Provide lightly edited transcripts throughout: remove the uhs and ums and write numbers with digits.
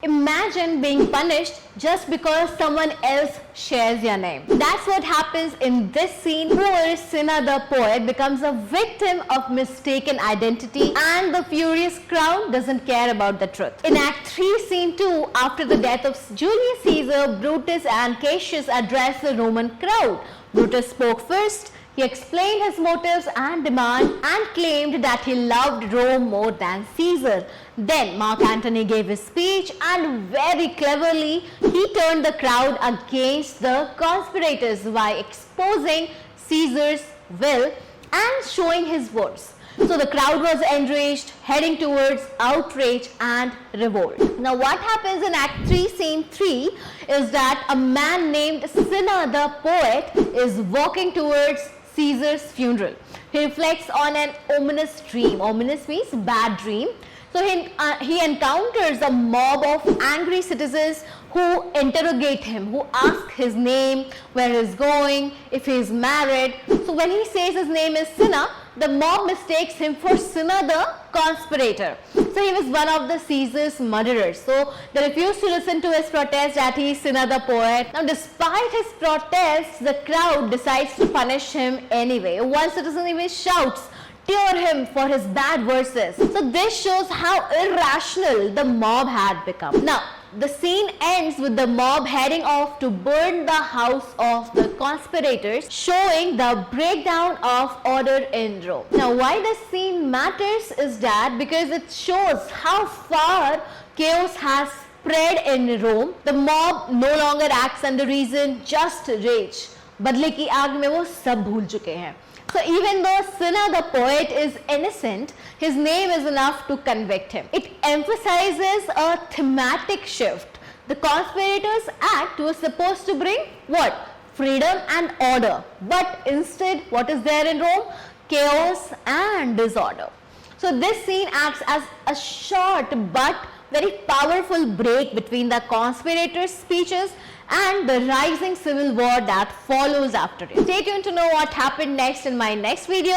Imagine being punished just because someone else shares your name. That's what happens in this scene. Poor Cinna the poet becomes a victim of mistaken identity and the furious crowd doesn't care about the truth. In Act 3, Scene 2, after the death of Julius Caesar, Brutus and Cassius addressed the Roman crowd. Brutus spoke first. He explained his motives and demand and claimed that he loved Rome more than Caesar. Then Mark Antony gave his speech and very cleverly he turned the crowd against the conspirators by exposing Caesar's will and showing his words. So the crowd was enraged, heading towards outrage and revolt. Now what happens in Act 3, Scene 3 is that a man named Cinna the poet is walking towards Caesar's funeral. He reflects on an ominous dream. Ominous means bad dream. So he encounters a mob of angry citizens who interrogate him, who ask his name, where he's going, if he's married. So when he says his name is Cinna, the mob mistakes him for Cinna the conspirator. So he was one of the Caesar's murderers. So they refused to listen to his protest that he is Cinna the poet. Now despite his protests, the crowd decides to punish him anyway. One citizen even shouts, "Tear him for his bad verses." So this shows how irrational the mob had become. Now, the scene ends with the mob heading off to burn the house of the conspirators, showing the breakdown of order in Rome. Now, why this scene matters is that because it shows how far chaos has spread in Rome. The mob no longer acts under reason, just rage. बदले की आग में वो सब भूल चुके हैं. So even though Cinna the poet is innocent, his name is enough to convict him. It emphasizes a thematic shift. The conspirators' act was supposed to bring what? Freedom and order. But instead, what is there in Rome? Chaos and disorder. So this scene acts as a short but very powerful break between the conspirators' speeches and the rising civil war that follows after it. Stay tuned to know what happened next in my next video.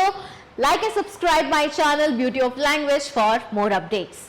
Like and subscribe my channel Beauty of Language for more updates.